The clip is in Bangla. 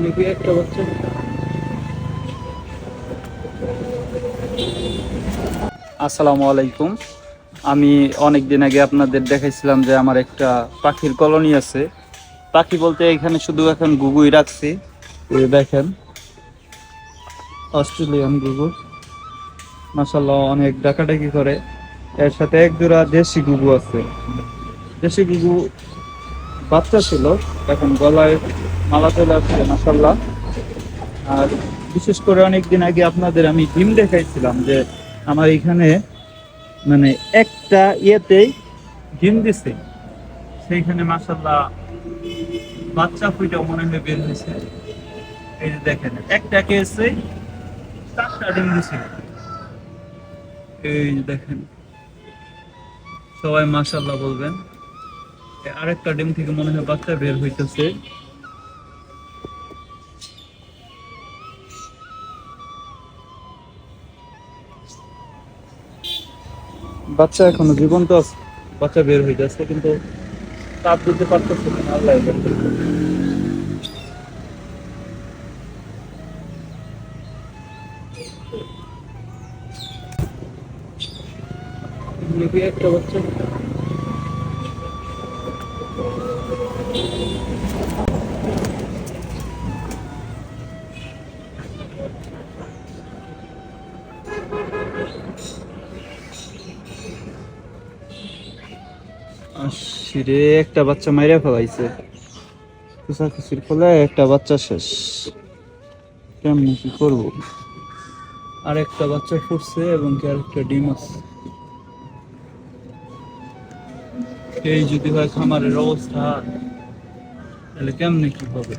লিখি একটা বাচ্চা। আসসালামু আলাইকুম। আমি অনেক দিন আগে আপনাদের দেখাইছিলাম যে আমার একটা পাখির কলোনি আছে। পাখি বলতে এখানে শুধু এখন গুগুই রাখছি। এই দেখেন, অস্ট্রেলিয়ান গুগু, মাশাআল্লাহ অনেক ডাকাডাকি করে। এর সাথে এক জোড়া দেশি গুগু আছে। দেশি গুগু বাচ্চা ছিল, এখন গলায় মালা চলে আসছে মাশাআল্লাহ। আর বিশেষ করে অনেক দিন আগে আপনাদের আমি ডিম দেখাইছিলাম যে আমার এখানে মানে একটা ইয়েতেই ডিম দিছে, সেইখানে মাশাআল্লাহ বাচ্চা ফুইটা মনে হয় বের হয়েছে। এই যে দেখেন, একটা কেসে 4টা ডিম দিছে। এই যে দেখেন, সবাই মাশাআল্লাহ বলবেন। আরেকটা ডিম থেকে মনে হয় বাচ্চা বের হইতেছে। বাচ্চা এখনো জীবন্ত আছে, বাচ্চা বের হইতেছে কিন্তু তাপ দিতে পারতেছে না। আল্লাহ জানে। লিখি একটা বাচ্চা। আশিরে একটা বাচ্চা মাইরা ফেলাইছে। খুশির ফলে একটা বাচ্চা শেষ। কেমনি কি করবো? আর একটা বাচ্চা ফুটছে এবং কি আরেকটা ডিম আছে। এই যদি হয় খামারের অবস্থা, তাহলে কেমনে কি হবে?